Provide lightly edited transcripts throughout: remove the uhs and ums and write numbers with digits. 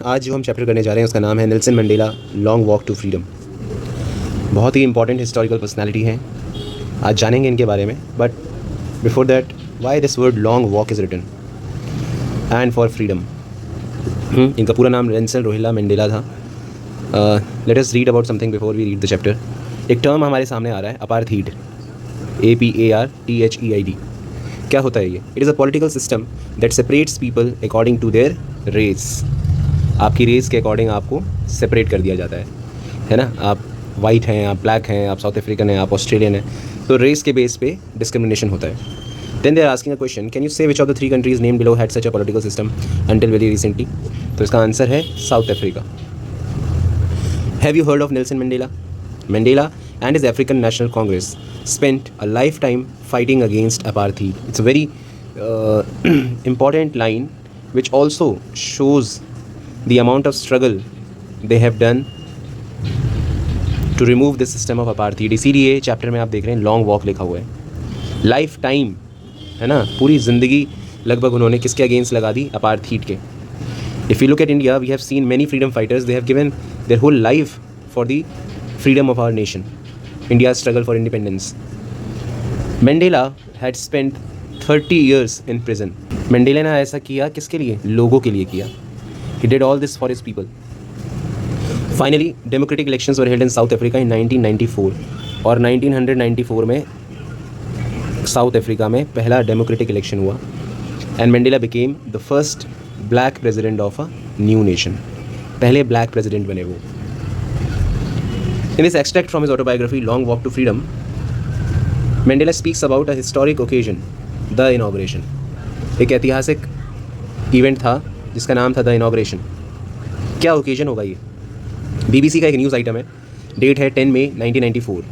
आज जो हम चैप्टर करने जा रहे हैं उसका नाम है Nelson Mandela Long Walk to Freedom. बहुत ही इंपॉर्टेंट हिस्टोरिकल पर्सनैलिटी हैं, आज जानेंगे इनके बारे में। But before that, why this word long walk is written and for freedom. इनका पूरा नाम नेल्सन रोहिला मंडेला था। Let us read about something before we read the chapter. एक टर्म हमारे सामने आ रहा है, अपार्थीड, APARTHEID। क्या होता है ये? It is a political system that separates people according to their race. आपकी रेस के अकॉर्डिंग आपको सेपरेट कर दिया जाता है ना। आप वाइट हैं, आप ब्लैक हैं, आप साउथ अफ्रीकन हैं, आप ऑस्ट्रेलियन हैं, तो रेस के बेस पे डिस्क्रिमिनेशन होता है। Then they are asking a question, can you say which of the 3 countries name below had such a political system until very recently? तो इसका आंसर है South Africa. Have you heard of Nelson Mandela? Mandela and his African National Congress spent a lifetime fighting against apartheid. It's a very important line which also shows the amount of struggle they have done to remove this system of apartheid. इसीलिए chapter में आप देख रहे हैं long walk लिखा हुआ है। Life time है ना, पूरी ज़िंदगी लगभग उन्होंने किसके अगेंस्ट लगा दी? अपार्थीड के। If you look at India, we have seen many freedom fighters, they have given their whole life for the freedom of our nation, India's struggle for independence. Mandela had spent 30 years in prison. Mandela ने ऐसा किया किसके लिए? लोगों के लिए किया। He did all this for his people. Finally, democratic elections were held in South Africa in 1994. और 1994 में साउथ अफ्रीका में पहला डेमोक्रेटिक इलेक्शन हुआ and Mandela became the first black president of a new nation. पहले black president बने वो। In this extract from his autobiography, Long Walk to Freedom, Mandela speaks about a historic occasion, the inauguration. एक ऐतिहासिक event था जिसका नाम था the inauguration. क्या ओकेजन होगा ये? BBC का एक न्यूज़ आइटम है, डेट है 10 मई 1994।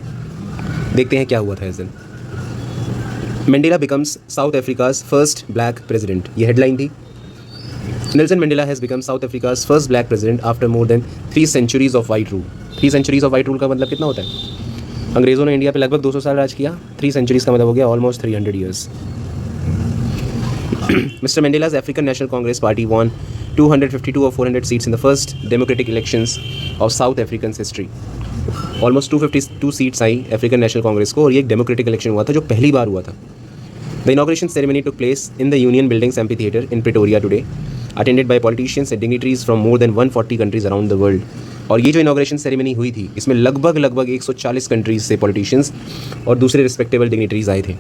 देखते हैं क्या हुआ था इस दिन। Mandela becomes South Africa's first black president, ये हेडलाइन थी। Nelson Mandela has become South Africa's first black president after more than 3 centuries of white rule. 3 centuries of white rule का मतलब कितना होता है? अंग्रेज़ों ने इंडिया पे लगभग 200 साल राज किया। 3 centuries का मतलब हो गया almost 300 years. Mr. Mandela's African National Congress Party won 252 of 400 seats in the first democratic elections of South African's history. Almost 252 seats I African National Congress को, और ये एक democratic election हुआ था जो पहली बार हुआ था। The inauguration ceremony took place in the Union Buildings Amphitheatre in Pretoria today, attended by politicians and dignitaries from more than 140 countries around the world. और ये जो इनॉग्रेशन सेरेमनी हुई थी, इसमें लगभग 140 कंट्रीज से पॉलिटिशियंस और दूसरे रिस्पेक्टेबल डिग्निटरीज आए थे।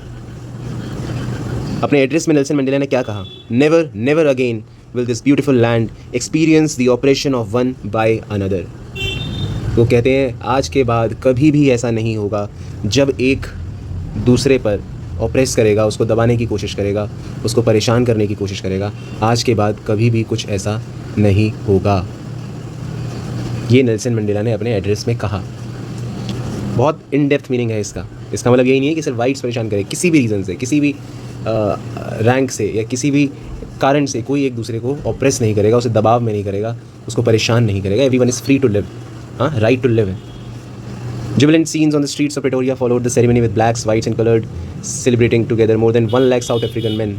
अपने एड्रेस में नेल्सन मंडेला ने क्या कहा? Never never again will this beautiful land experience the operation of one by another. वो कहते हैं आज के बाद कभी भी ऐसा नहीं होगा जब एक दूसरे पर ऑपरेस करेगा, उसको दबाने की कोशिश करेगा, उसको परेशान करने की कोशिश करेगा। आज के बाद कभी भी कुछ ऐसा नहीं होगा। ये नेल्सन मंडेला ने अपने एड्रेस में कहा। बहुत इन डेप्थ मीनिंग है इसका। इसका मतलब यही नहीं है कि सिर्फ वाइट्स परेशान करें, किसी भी रीज़न से, किसी भी रैंक से या किसी भी कारण से कोई एक दूसरे को ऑपरेस नहीं करेगा, उसे दबाव में नहीं करेगा, उसको परेशान नहीं करेगा। Everyone is free to live, right to live. Jubilant scenes on the streets of Pretoria followed the ceremony with blacks, whites and colored celebrating together. More than 1 lakh South African men,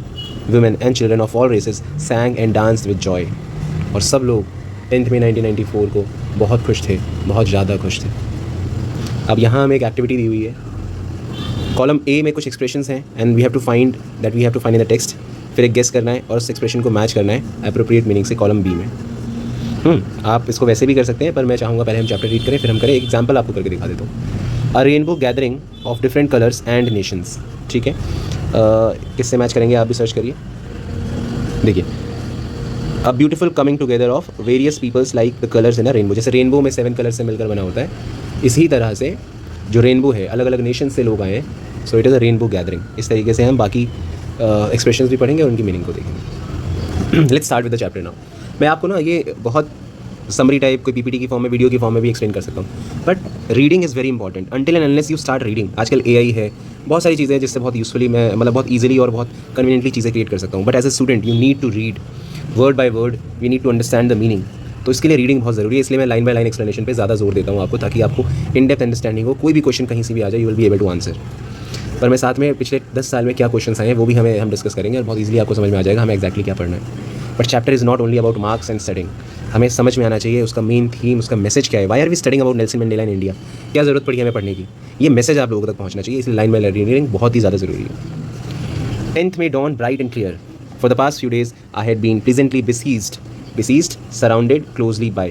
women and children of all races sang and danced with joy. और सब लोग 10 मई 1994 को बहुत खुश थे, बहुत ज़्यादा खुश थे। अब यहाँ हमें एक एक्टिविटी दी हुई है। कॉलम ए में कुछ एक्सप्रेशंस हैं and we have to find in the text. फिर एक गेस करना है और उस एक्सप्रेशन को मैच करना है एप्रोप्रिएट मीनिंग से कॉलम बी में। आप इसको वैसे भी कर सकते हैं, पर मैं चाहूँगा पहले हम चैप्टर रीड करें, फिर हम करें। एक एग्जाम्पल आपको करके दिखा देता हूँ। अ rainbow gathering of different colours and Nations. ठीक है, किससे मैच करेंगे आप भी सर्च करिए। देखिए, a beautiful coming together of various peoples like the colours in a rainbow. जैसे रेनबो में 7 कलर से मिलकर बना होता है, इसी तरह से जो रेनबो है अलग अलग नेशन से लोग आए हैं, so it is a rainbow gathering. इस तरीके से हम बाकी एक्सप्रेशंस भी पढ़ेंगे और उनकी मीनिंग को देखेंगे। Let's start with the chapter now. मैं आपको ना ये बहुत समरी टाइप कोई पीपीटी की फॉर्म में, वीडियो की फॉर्म में भी एक्सप्लेन कर सकता हूँ, but reading is very important until and unless you start reading. आजकल AI है, बहुत सारी चीज़ें हैं जिससे बहुत यूजफुली मैं मतलब बहुत ईजिली और बहुत कन्वीनियंटली चीज़ें क्रिएट कर सकता हूँ। But as a student you need to read word by word, you need to understand the meaning. तो इसके लिए रीडिंग बहुत ज़रूरी है, इसलिए मैं लाइन बाय लाइन एक्सप्लेनेशन पे ज़्यादा जोर देता हूँ आपको, ताकि आपको इन डेप्थ अंडरस्टैंडिंग हो। कोई भी क्वेश्चन कहीं से भी आ जाए, you will be able to answer. पर मैं साथ में पिछले 10 साल में क्या क्वेश्चन आए हैं वो भी हम डिस्कस करेंगे और बहुत ईजिली आपको समझ में आ जाएगा हमें एक्जैक्टली क्या पढ़ना है। But chapter is not only about marks and studying, हमें समझ में आना चाहिए उसका मेन थीम, उसका मैसेज क्या है। Why are we studying about Nelson Mandela in India, क्या ज़रूरत पड़ी हमें पढ़ने की, ये मैसेज आप लोगों तक पहुँचना चाहिए, इसलिए लाइन बाय रीडिंग बहुत ही ज़्यादा ज़रूरी है। 10th May dawned bright and clear. For the past few days, I had been pleasantly besieged, surrounded closely by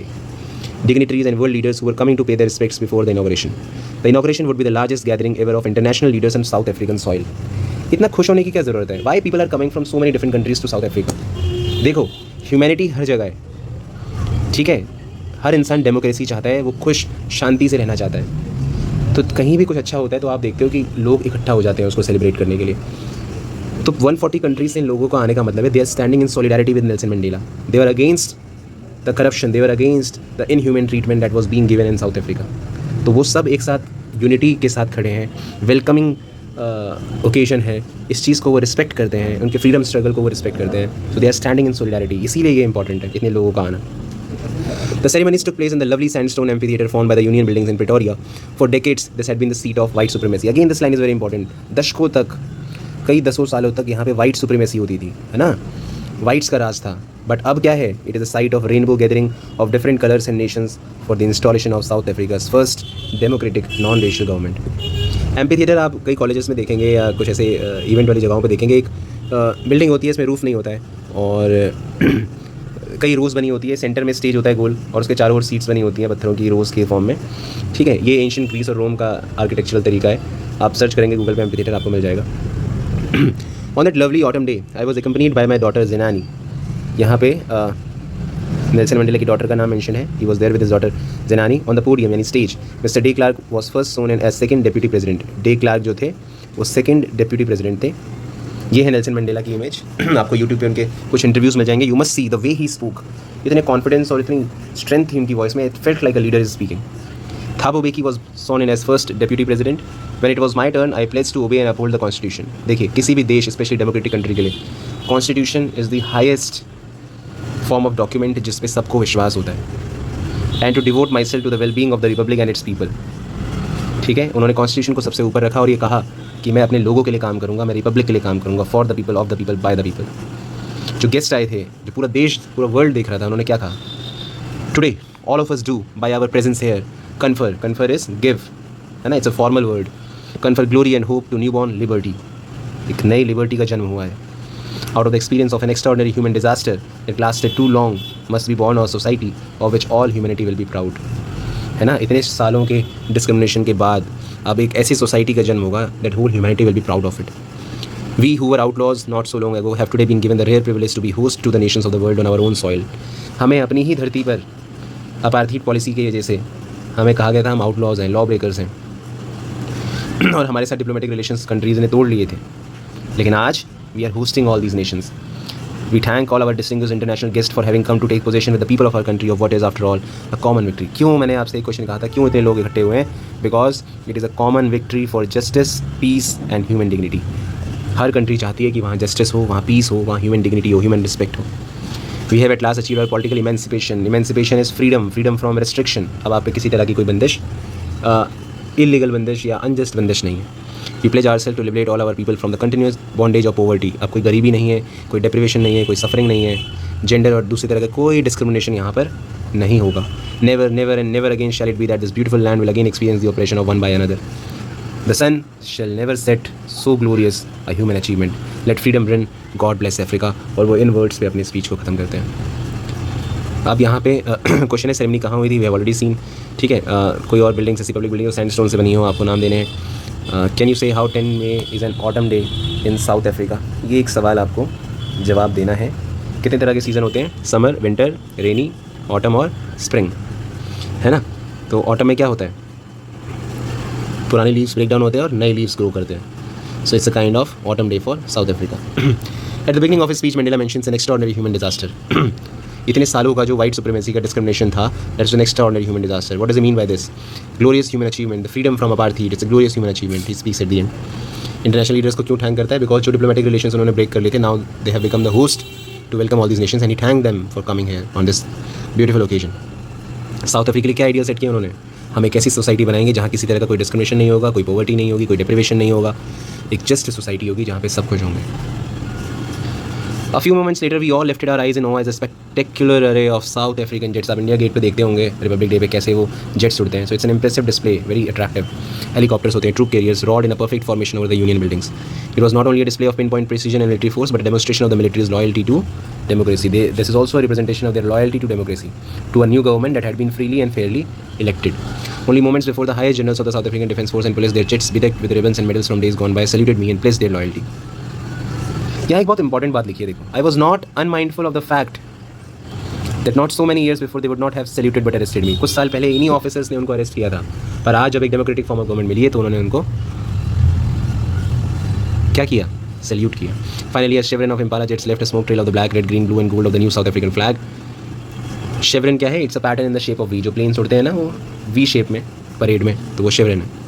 dignitaries and world leaders who were coming to pay their respects before the inauguration. The inauguration would be the largest gathering ever of international leaders on South African soil. इतना खुश होने की क्या ज़रूरत है? Why people are coming from so many different countries to South Africa? देखो, humanity हर जगह है, ठीक है, हर इंसान डेमोक्रेसी चाहता है, वो खुश शांति से रहना चाहता है। तो कहीं भी कुछ अच्छा होता है तो आप देखते हो कि लोग इकट्ठा हो जाते हैं उसको सेलिब्रेट करने के लिए। तो 140 कंट्रीज से इन लोगों को आने का मतलब है they are standing in solidarity with Nelson Mandela. They were against the corruption, they were against the inhuman treatment that was being given in South Africa. तो वो सब एक साथ यूनिटी के साथ खड़े हैं, वेलकमिंग ओकेजन है, इस चीज़ को वो रिस्पेक्ट करते हैं, उनके फ्रीडम स्ट्रगल को वो रिस्पेक्ट करते हैं। So they are standing in solidarity, इसीलिए ये इंपॉर्टेंट है इतने लोगों का आना। The ceremonies took place in the lovely sandstone amphitheater formed by the Union Buildings in Pretoria. For decades, this had been the seat of white supremacy. Again, this line is very important. दशकों तक, कई दसों सालों तक यहाँ पे white supremacy होती थी, है ना, वाइट्स का राज था। बट अब क्या है? It is a sight of rainbow gathering of different colours and nations for the installation of South Africa's first democratic non racial government. Amphitheatre आप कई कॉलेजेस में देखेंगे या कुछ ऐसे इवेंट वाली जगहों पे देखेंगे, एक बिल्डिंग होती है, इसमें रूफ नहीं होता है और कई रोज़ बनी होती है, सेंटर में स्टेज होता है गोल और उसके चारों ओर सीट्स बनी होती हैं पत्थरों की रोज़ के फॉर्म में, ठीक है। ये एंशिएंट ग्रीस और रोम का आर्किटेक्चरल तरीका है, आप सर्च करेंगे गूगल पे एम्पी थिएटर आपको मिल जाएगा। On that lovely autumn day I was accompanied by my daughter Zenani. यहाँ पे नेल्सन मंडेला की डॉटर का नाम मेंशन है, he was there with his daughter Zenani on the podium यानी stage. Mister de Klerk was first sworn as second deputy president. De Klerk जो थे वो सेकंड डेप्यूटी प्रेसिडेंट थे। ये है नेल्सन मंडेला की इमेज, आपको यूट्यूब पे उनके कुछ इंटरव्यूज़ मिल जाएंगे। You must see the way he spoke, इतने कॉन्फिडेंस और इतनी स्ट्रेंथ थी उनकी वॉइस में, it felt like a leader is speaking. Thabo Mbeki was sworn in as first deputy president. When it was my turn I pledged to obey and uphold the constitution. देखिए, किसी भी देश, specially democratic country के लिए constitution is the highest form of document जिस पे सबको विश्वास होता है। And to devote myself to the well being of the republic and its people, ठीक है। उन्होंने कॉन्स्टिट्यूशन को सबसे ऊपर रखा और ये कहा कि मैं अपने लोगों के लिए काम करूंगा, मैं रिपब्लिक के लिए काम करूंगा, for the people, of the people, by the people. जो गेस्ट आए थे, जो पूरा देश, पूरा वर्ल्ड देख रहा था, उन्होंने क्या कहा? Today all of us do by our presence here confer is give, है ना, it's a formal word. Confer glory and hope to newborn liberty, एक नई लिबर्टी का जन्म हुआ है। Out of the experience of an extraordinary human disaster it lasted too long must be born a society of which all humanity will be proud, है ना। इतने सालों के डिस्क्रिमिनेशन के बाद अब एक ऐसी सोसाइटी का जन्म होगा that whole humanity will be proud of it. We who were outlaws not so long ago have today been given the rare privilege to be host to the nations of the world on our own soil. हमें अपनी ही धरती पर apartheid policy के वजह से हमें कहा गया था हम आउटलॉज हैं, लॉ ब्रेकर्स हैं और हमारे साथ डिप्लोमेटिक रिलेशंस कंट्रीज़ ने तोड़ लिए थे। लेकिन आज we are hosting all these nations. We thank all our distinguished international guests for having come to take possession with the people of our country of what is after all a common victory। क्यों, मैंने आपसे एक question कहा था, क्यों इतने लोग इकट्ठे हुए हैं? Because it is a common victory for justice, peace and human dignity। Her country चाहती है कि वहाँ जस्टिस हो, वहाँ पीस हो, वहाँ ह्यूमन डिग्निटी हो, ह्यूमन रिस्पेक्ट हो। We have at last achieved our political emancipation। Emancipation is freedom, freedom from restriction। अब आप पे किसी तरह की कोई बंदिश, इलीगल बंदिश या अनजस्ट बंदिश नहीं है। We pledge ourselves to liberate all our people from the continuous bondage of poverty। अब कोई गरीबी नहीं है, कोई डिप्रिवेशन नहीं है, कोई सफरिंग नहीं है, जेंडर और दूसरी तरह का कोई डिस्क्रिमिनेशन यहाँ पर नहीं होगा। Never, never and never again shall it be that this beautiful land will again experience the oppression of one by another। The sun shall never set so glorious a human achievement। Let freedom win, God bless Africa। और वो इन words पे अपनी speech को ख़त्म करते हैं। अब यहाँ पे क्वेश्चन है सेरेमनी कहाँ हुई थी, वी हैव ऑलरेडी सीन, ठीक है। कोई और बिल्डिंग ऐसी पब्लिक बिल्डिंग सैंडस्टोन से बनी हो, आपको नाम देने हैं। कैन यू से how 10 May is an autumn day in South Africa? ये एक सवाल आपको जवाब देना है। कितने तरह के सीज़न होते हैं? समर, विंटर, रेनी, ऑटम और स्प्रिंग, है ना। तो ऑटम में क्या होता है? पुराने लीव्स ब्रेक डाउन होते हैं और नए लीव्स ग्रो करते हैं। So it's a kind of autumn day for south Africa. At the beginning of his speech Mandela mentions N extraordinary human disaster. इतने सालों का जो वाइट सुप्रीमेसी का डिस्क्रिमिनेशन था, that's an extraordinary human disaster. What does it mean by this? Glorious human achievement, the freedom from apartheid, it's a glorious human achievement. He speaks at the end. International leaders को क्यों thank करता है? Because जो diplomatic relations उन्होंने break कर लिए थे, now they have become the host to welcome all these nations and he thank them for coming here on this beautiful occasion. South Africa के लिए क्या आइडिया सेट किया उन्होंने? हम एक ऐसी सोसाइटी बनाएंगे जहाँ किसी तरह का कोई डिस्क्रिमिनेशन नहीं होगा, कोई पॉवर्टी नहीं होगी, कोई डिप्रिवेशन नहीं होगा, एक जस्ट सोसाइटी होगी जहाँ पे सब खुश होंगे। A few moments later, we all lifted our eyes in awe as a spectacular array of South African jets. आप इंडिया गेट पे देखते होंगे रिपब्लिक डे पे कैसे वो जेट्स उड़ते हैं. So it's an impressive display, very attractive. Helicopters होते हैं, troop carriers roared in a perfect formation over the Union buildings. It was not only a display of pinpoint precision and military force, but a demonstration of the military's loyalty to democracy. This is also a representation of their loyalty to democracy, to a new government that had been freely and fairly elected. Only moments before, the highest generals of the South African Defence Force and police, their jets bedecked with ribbons and medals from days gone by, saluted me and pledged their loyalty. यहाँ एक बहुत important बात लिखी है, देखो. I was not unmindful of the fact that not so many years before they would not have saluted but arrested me. कुछ साल पहले इन्हीं ऑफिसर्स ने उनको अरेस्ट किया था, पर आज जब एक डेमोक्रेटिक फॉर्म ऑफ गवर्नमेंट मिली है तो उन्होंने उनको क्या किया? सैल्यूट किया. Finally as chevron of Impala jets left a smoke trail of the black, red, green, blue and gold of the new South African flag. Chevron क्या है? It's a pattern in the shape of V. जो planes उड़ते हैं ना वो V shape में parade में, तो वो chevron है.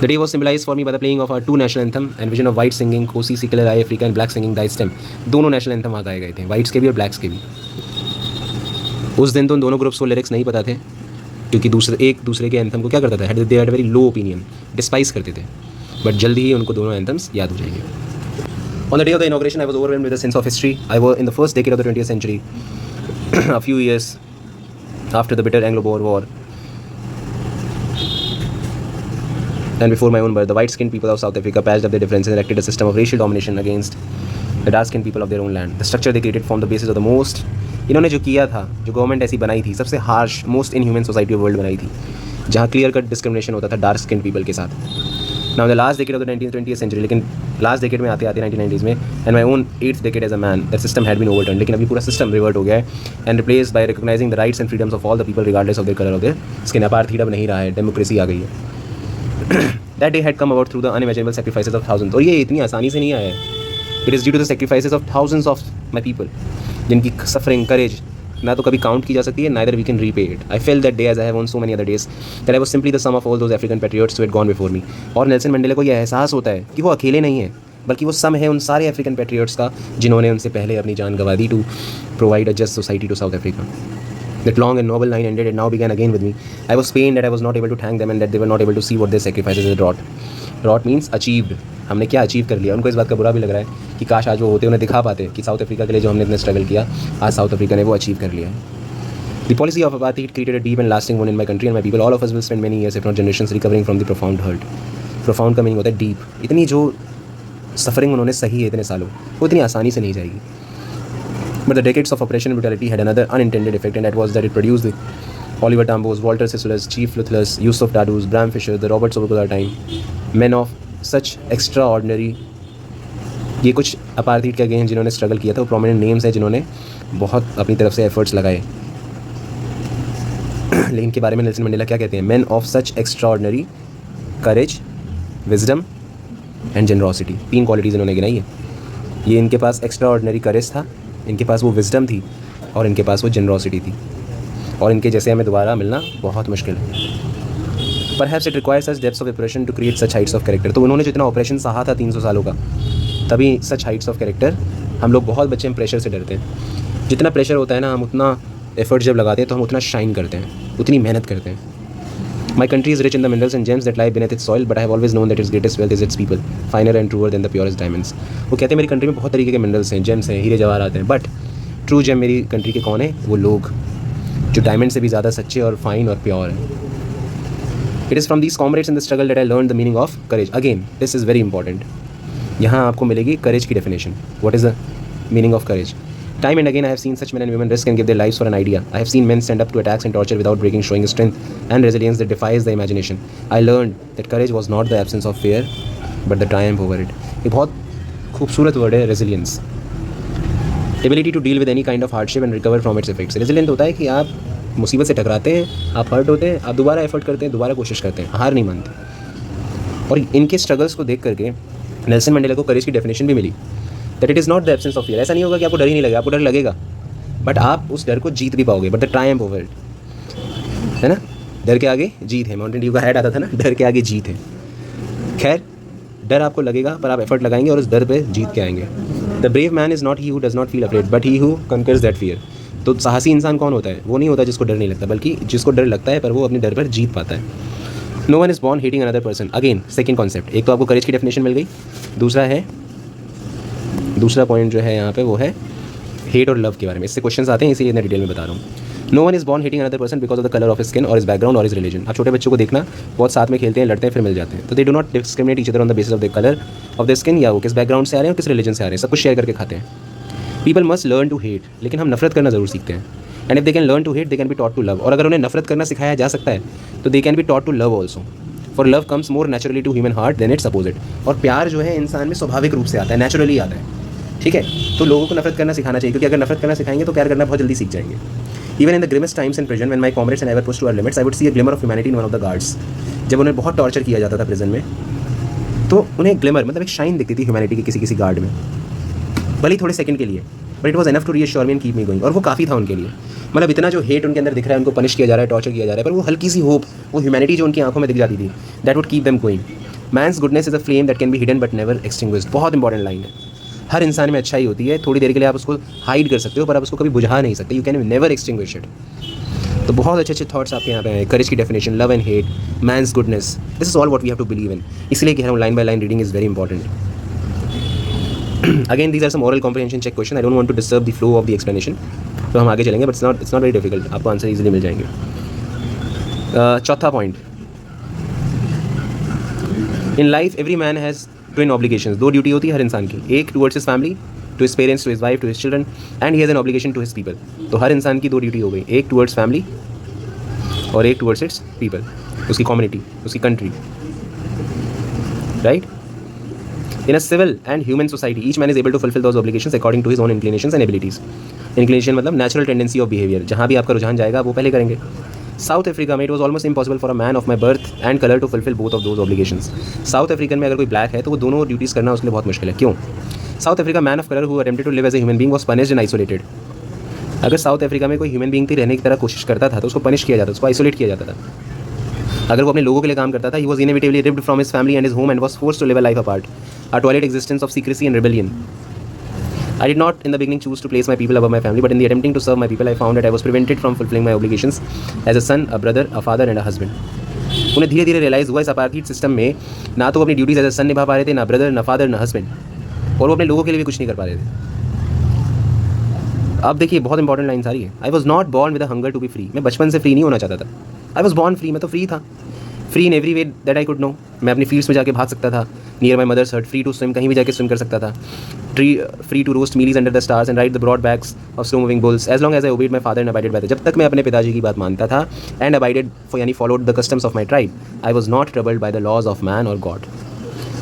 The day was symbolized for me by the playing of our two national anthem and vision of white singing Kosi Sikala Rai Africa and black singing Thy Stem. दोनों national anthem वहाँ गाए गए थे, whites के भी और blacks के भी. उस दिन तो उन दोनों ग्रुप्स को लिरिक्स नहीं पता थे, क्योंकि एक दूसरे के एंथम को क्या करता था, they had very low opinion, despise करते थे. बट जल्दी ही उनको दोनों एंथम्स याद हो जाएंगे. On the day of the inauguration, I was overwhelmed with a sense of history. I was in the first decade of the 20th century, a few years after the bitter Anglo-Boer War. And before my own birth, the white-skinned people of South Africa patched up their differences and erected a system of racial domination against the dark-skinned people of their own land. The structure they created formed the basis of the most. इन्होंने जो किया था, जो government ऐसी बनाई थी, सबसे harsh, most inhuman society of world बनाई थी, जहाँ क्लियर कट डिस्क्रिमिनेशन होता था डार्क स्किन पीपल के साथ. Now the last decade of the 19th century, लेकिन लास्ट डेकेड में आते आते 1990s में, and my own 8th decade as a man, that system had been overturn. लेकिन अभी पूरा सिस्टम रिवर्ट हो गया है and replace by recognizing the rights and freedoms of all the people regardless of their colour of their skin. Apartheid अब नहीं रहा है, डेमोक्रेसी आ गई है. That day had come about through the unimaginable sacrifices of thousands. और ये इतनी आसानी से नहीं आया है. It is due to the sacrifices of thousands of my people, जिनकी suffering, courage ना तो कभी काउंट की जा सकती है, neither we can repay it. I felt that day as I have on so many other days that I was simply the sum of all those African patriots who had gone before me. और Nelson Mandela को यह एहसास होता है कि वो अकेले नहीं है, बल्कि वो सम है उन सारे अफ्रीकन पैट्रियट्स का जिन्होंने उनसे पहले अपनी जान गंवा दी to provide a just society to South Africa. That long and noble line ended and now began again with me. I was pained that I was not able to thank them and that they were not able to see what their sacrifices had wrought. Wrought means achieved. हमने क्या achieve कर लिया. उनको इस बात का बुरा भी लग रहा है कि काश आज वो होते, उन्हें दिखा पाते कि साउथ अफ्रीका के लिए जो हमने इतने स्ट्रगल किया, आज साउथ अफ्रीका ने वो अचीव कर लिया है. The policy of apartheid created a deep and lasting wound in my country and my people. All of us will spend many years, if not generations, recovering from the profound hurt. Profound का meaning होता है deep. इतनी जो suffering उन्होंने सही है इतने सालों, वो इतनी आसानी से नहीं जाएगी. But the decades of oppression and brutality had another unintended effect, and that was that it produced the Oliver Tambos, Walter Sissolas, Chief Luthulus, Yusuf Dadus, Bram Fisher, the Roberts of our time, men of such extraordinary. ये कुछ apartheid के against जिन्होंने struggle किया था, वो prominent names हैं जिन्होंने बहुत अपनी तरफ से एफर्ट्स लगाए. लेकिन इनके बारे में नेल्सन मंडेला क्या कहते हैं? Man of such extraordinary courage, wisdom and generosity. 3 qualities इन्होंने गिनाई है. ये इनके पास एक्स्ट्राऑर्डिनरी करेज था, इनके पास वो विजडम थी और इनके पास वो जनरॉसिटी थी. और इनके जैसे हमें दोबारा मिलना बहुत मुश्किल है. Perhaps it requires such depths of operation to create such heights of character. तो उन्होंने जितना ऑपरेशन सहा था 300 सालों का, तभी सच हाइट्स ऑफ कैरेक्टर. हम लोग बहुत बच्चे हम प्रेशर से डरते हैं. जितना प्रेशर होता है ना, हम उतना एफर्ट जब लगाते हैं तो हम उतना शाइन करते हैं, उतनी मेहनत करते हैं. My country is rich in the minerals and gems that lie beneath its soil, but I have always known that its greatest wealth is its people, finer and truer than the purest diamonds. वो कहते हैं मेरी country में बहुत तरीके के minerals हैं, James हैं, हीरे जवाहरात हैं, बट ट्रू जेम मेरी कंट्री के कौन है? वो लोग जो डायमंड से भी ज़्यादा सच्चे और फाइन और प्योर हैं. It is from these comrades in the struggle that I learned the meaning of courage. Again, this is very important. यहाँ आपको मिलेगी courage की definition. What is the meaning of courage? Time and again I have seen such men and women risk and give their lives for an idea. I have seen men stand up to attacks and torture without breaking, showing a strength and resilience that defies the imagination. I learned that courage was not the absence of fear, but the triumph over it. ये बहुत खूबसूरत word है, resilience. Ability to deal with any kind of hardship and recover from its effects. Resilient होता है कि आप मुसीबत से टकराते हैं, आप हर्ट होते हैं, आप दोबारा एफर्ट करते हैं, दोबारा कोशिश करते हैं, हार नहीं मानते. और इनके स्ट्रगल्स को देख करके नेल्सन मंडेला को करेज की डेफिनेशन भी मिली. That it is not the absence of fear. ऐसा नहीं होगा कि आपको डर ही नहीं लगेगा, आपको डर लगेगा, बट आप उस डर को जीत भी पाओगे. But the Triumph over it, है ना, डर के आगे जीत है. माउंटेन ड्यू का हैड आता था ना, डर के आगे जीत है. खैर, डर आपको लगेगा पर आप एफर्ट लगाएंगे और उस डर पे जीत के आएंगे. The brave man is not he who does not feel afraid, but he who conquers that fear. तो साहसी इंसान कौन होता है? वो नहीं होता जिसको डर नहीं लगता, बल्कि जिसको डर लगता है पर वो अपने डर पर जीत पाता है. No one is born hating another person. Again second concept. एक तो आपको करेज की डेफिनेशन मिल गई, दूसरा है दूसरा पॉइंट जो है यहाँ पे वो है हेट और लव के बारे में। इससे क्वेश्चंस आते हैं, इसीलिए मैं डिटेल में बता रहा हूँ। No one is born hating another person because of the colour of his skin और इज बैकग्राउंड और इज रिलीजन। आप छोटे बच्चों को देखना, बहुत साथ में खेलते हैं, लड़ते हैं, फिर मिल जाते हैं, तो they do not discriminate each other on the basis of the colour of the skin, या वो किस बैकग्राउंड से आ रहे हैं और किस रिलीजन से आ रहे हैं, सब कुछ शेयर करके खाते हैं। People must learn to hate, लेकिन हम नफरत करना ज़रूर सीखते हैं। And if they can learn to hate they can be taught to love, और अगर उन्हें नफरत करना सिखाया जा सकता है तो they can be taught to love also. For love comes more naturally to human heart than its opposite. और प्यार जो है इंसान में स्वाभाविक रूप से आता है, नेचुरली आता है, ठीक है। तो लोगों को नफरत करना सिखाना चाहिए, क्योंकि अगर नफरत करना सिखाएंगे तो प्यार करना बहुत जल्दी सीख जाएंगे। Even in the grimmest times in prison when my comrades and I were pushed to our limits I would see a glimmer of humanity in one of the guards. जब उन्हें बहुत टॉर्चर किया जाता था प्रिजन में, तो उन्हें glimmer मतलब एक शाइन दिखती थी ह्यूमैनिटी की किसी किसी गार्ड में, भले ही थोड़े सेकंड के लिए, but it was enough to reassure me and keep me going. और वो काफ़ी था उनके लिए, मतलब इतना जो हेट उनके अंदर दिख रहा है, उनको पनिश किया जा रहा है, टॉर्चर किया जा रहा है, पर वो हल्की सी होप, वो ह्यूमैनिटी जो उनकी आंखों में दिख जाती थी, that would keep them going. Man's goodness is a flame that can be hidden but never extinguished. बहुत इंपॉर्टेंट लाइन है। हर इंसान में अच्छाई होती है, थोड़ी देर के लिए आप उसको हाइड कर सकते हो, पर आप उसको कभी बुझा नहीं सकते। You can never extinguish it. तो बहुत अच्छे अच्छे थॉट्स आपके यहाँ पे हैं। करेज की definition, love and hate, man's goodness, this is all what we have to believe in. इसलिए कह रहा हूँ line by line reading is very important. Again these are some oral comprehension check question, I don't want to disturb the flow of the explanation, तो हम आगे चलेंगे, but it's not very difficult, आपको answer easily मिल जाएंगे। चौथा point, in life every man has twin obligations. दो duty होती है हर इंसान की, एक towards his family, to his parents, to his wife, to his children, and he has an obligation to his people. तो हर इंसान की दो ड्यूटी हो गई, एक टुवर्ड्स फैमिली और एक टुवर्ड्स इट्स पीपल, उसकी कम्युनिटी, उसकी country, right. In a civil and human society, each man is able to fulfill those obligations according to his own inclinations and abilities. Inclination मतलब natural tendency of behavior, जहाँ भी आपका रुझान जाएगा वो पहले करेंगे। साउथ अफ्रीका में it was almost impossible for a man of my birth and color to fulfill both of those obligations. South African में अगर कोई ब्लैक है तो वो दोनों ड्यूटीज़ करना उसके लिए बहुत मुश्किल है। क्यों? South Africa man of colour who attempted to live as a human being was punished and isolated. अगर साउथ अफ्रीका में कोई ह्यूमन बींग थी रहने की तरह कोशिश करता था तो उसको पनिश किया जाता, उसको आइसोलेट किया जाता था। अगर वो अपने लोगों के लिए काम करता था, he was inevitably ripped from his family and his home and was forced to live a life apart, a twilight existence of secrecy and rebellion. I did not in the beginning choose to place my people above my family, but in the attempting to serve my people, I found that I was prevented from fulfilling my obligations as a son, a brother, a father and a husband. उन्हें धीरे धीरे realise हुआ इस apartment system में ना तो वो अपनी ड्यूटीज एज अ सन निभा पा रहे थे, ना ब्रदर, ना फादर, ना हस्बैंड, और वो अपने लोगों के लिए भी कुछ नहीं कर पा रहे थे। अब देखिए बहुत इंपॉर्टेंट लाइन सारी है। I was not born with a hunger to be free. मैं बचपन से फ्री नहीं होना चाहता था। आई वॉज बॉर्न फ्री, मैं तो फ्री था, free in every way that I could know. मैं अपनी फील्ड्स में जाके भाग सकता था, near my mother's hut, free to swim, कहीं भी जाके स्विम कर सकता था, free to roast mealies under the stars and ride the broad backs of slow moving bulls, as long as I obeyed my father and abided by the. जब तक मैं अपने पिताजी की बात मानता था एंड अबाइडेड यानी followed the customs of my tribe, I was not troubled by the laws of man और गॉड।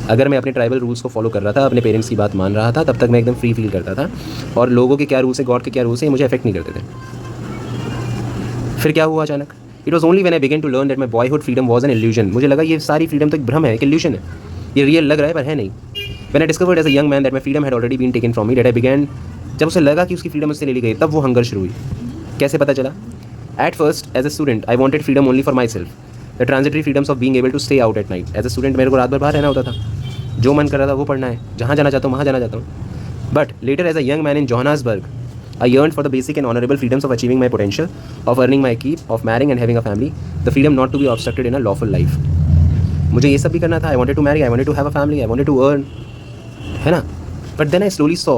अगर मैं अपने ट्राइबल रूल्स को फॉलो कर रहा था, अपने पेरेंट्स की बात मान रहा था, तब तक मैं एकदम फ्री फील करता था, और लोगों के क्या रूल्स है, गॉड के क्या रूल्स है, मुझे अफेक्ट नहीं करते थे। फिर क्या हुआ अचानक? It was only when I began to learn that my boyhood freedom was an illusion. मुझे लगा ये सारी फ्रीडम तो एक भ्रम है, एक इल्यूशन है, ये रियल लग रहा है पर है नहीं। When I discovered as a young man that my freedom had already been taken from me, that I began, जब उसे लगा कि उसकी फ्रीडम उससे ले ली गई, तब वो हंगर शुरू हुई। कैसे पता चला? At first as a student I wanted freedom only for myself, the transitory freedoms of being able to stay out at night. As a student मेरे को रात भर बाहर रहना होता था, जो मन कर रहा था वो पढ़ना है, जहाँ जाना चाहता हूँ वहाँ जाना चाहता हूँ। But later as a young man in Johannesburg, I yearned for the basic and honorable freedoms of achieving my potential, of earning my keep, of marrying and having a family, the freedom not to be obstructed in a lawful life. मुझे ये सब भी करना था। I wanted to marry, I wanted to have a family, I wanted to earn, है ना? But then I slowly saw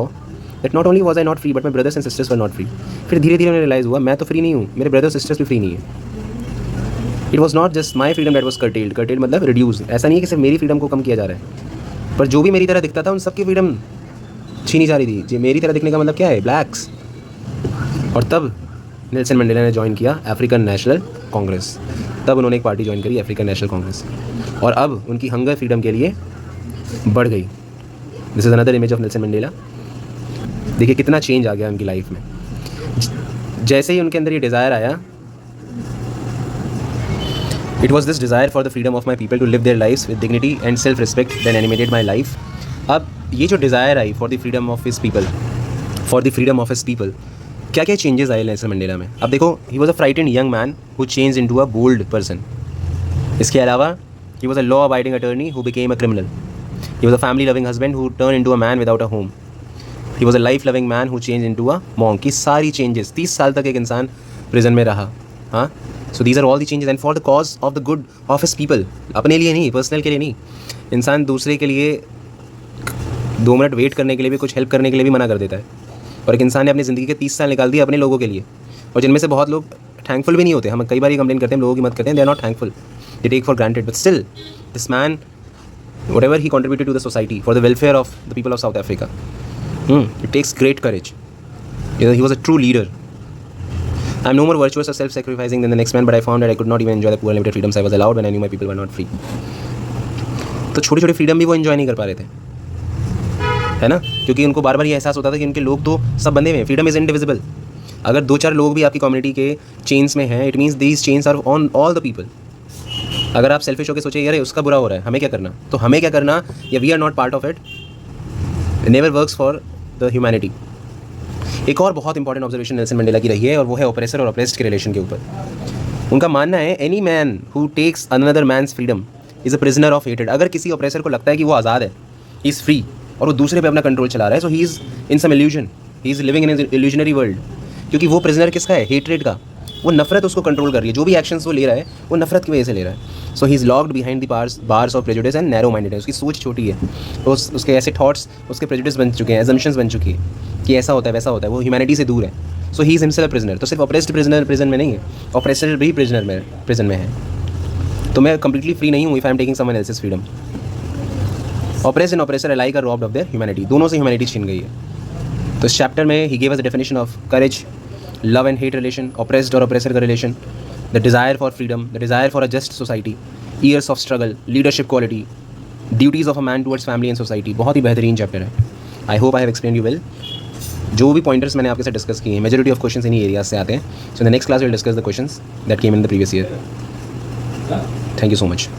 that not only was I not free, but my brothers and sisters were not free. फिर धीरे धीरे मैंने realise हुआ मैं तो free नहीं हूँ, मेरे ब्रदर सिस्टर्स भी फ्री नहीं है। It was not just my freedom that was curtailed. Curtailed मतलब reduced। ऐसा नहीं है कि सिर्फ मेरी फ्रीडम को कम किया जा रहा है, पर जो भी मेरी तरह दिखता था उन सबकी फ्रीडम छीनी जा रही थी। जी मेरी तरह दिखने का मतलब क्या है? ब्लैक्स। और तब नेल्सन मंडेला ने ज्वाइन किया अफ्रीकन नेशनल कांग्रेस। तब उन्होंने एक पार्टी ज्वाइन करी, अफ्रीकन नेशनल कांग्रेस, और अब उनकी हंगर फ्रीडम के लिए बढ़ गई। This is another image of Nelson Mandela. देखिए कितना चेंज आ गया उनकी लाइफ में। जैसे ही उनके अंदर ये डिज़ायर आया, it was this desire for the freedom of my people to live their lives with dignity and self respect that animated my life. अब ये जो डिज़ायर आई for the freedom of his people, for the freedom of his people, क्या क्या changes आए नेल्सन मंडेला में? अब देखो, he was a frightened young man who change into a bold person. इसके अलावा he was a law abiding attorney who became a criminal. He was a family loving husband who turn into a man without a home. He was a life loving man who change into a monk. की सारी changes, 30 साल तक एक इंसान prison में रहा। हाँ, so these are all the changes and for the cause of the good of his people. अपने लिए नहीं, पर्सनल के लिए नहीं, इंसान दूसरे के लिए 2 मिनट वेट करने के लिए भी, कुछ हेल्प करने के लिए भी मना कर देता है। और एक इंसान ने अपनी ज़िंदगी के 30 साल निकाल दिए अपने लोगों के लिए, और जिनमें से बहुत लोग थैंकफुल भी नहीं होते। हम कई बार ये कंप्लेन करते हैं, लोगों की मत करते हैं, they are not thankful, they take for granted, but still this man whatever he contributed to the society for the welfare of the people of South Africa, it takes great courage. He was a true leader. I am no more virtuous or self-sacrificing than the next man, but I found that I could not even enjoy the poor limited freedoms I was allowed when I knew my people were not free. तो छोटी छोटी freedom भी वो enjoy नहीं कर पा रहे थे, है ना, क्योंकि उनको बार बार ये एहसास होता था कि उनके लोग तो सब बंधे हुए हैं। Freedom is indivisible. अगर 2-4 लोग भी आपकी कम्युनिटी के चेन्स में हैं, it means these chains are on all the people. अगर आप सेल्फिश होकर सोचिए यार उसका बुरा हो रहा है, हमें क्या करना, तो हमें क्या करना, या we are not part of it, never works for the humanity. एक और बहुत इंपॉर्टेंट ऑब्जर्वेशन नेल्सन मंडेला की रही है, और वो है ऑपरेसर और ऑपरेस्ड के रिलेशन के ऊपर। उनका मानना है any man who takes another man's freedom is a prisoner of hated. अगर किसी ऑपरेसर को लगता है कि वो आज़ाद है, ही इज़ फ्री, और वो दूसरे पे अपना कंट्रोल चला रहा है, so he is in some illusion, he is living in an illusionary world. क्योंकि वो प्रिजनर किसका है, हेट्रेड का। वो नफरत उसको कंट्रोल कर रही है, जो भी एक्शंस वो ले रहा है वो नफरत की वजह से ले रहा है। So he is locked behind the bars of prejudice and narrow minded है। उसकी सोच छोटी है, तो उसके ऐसे थॉट्स, उसके प्रेजुडिस बन चुके हैं, एजम्पशंस बन चुकी है कि ऐसा होता है वैसा होता है, वो ह्यूमैनिटी से दूर है। So he is himself prisoner. तो सिर्फ ऑपरेस्ड प्रिजनर प्रिजन में नहीं है, ऑपरेसर भी प्रिजन में है। तो मैं कंप्लीटली फ्री नहीं हूँ if I am taking someone else's freedom. Oppressed and oppressor alike are robbed of their humanity. दोनों से ह्यूमैनिटी छीन गई है। तो इस चैप्टर में he gave us the definition of courage, love and hate relation, oppressed और oppressor का relation, the desire for freedom, the desire for a just society, years of struggle, leadership quality, duties of a man towards family and society। बहुत ही बेहतरीन chapter है। I hope I have explain you well. जो भी pointers मैंने आपके साथ discuss किए हैं, मेजॉरिटी ऑफ क्वेश्चंस इन्हीं एरियाज से आते हैं। So in the next class will discuss the questions that came in the previous year. Thank you so much.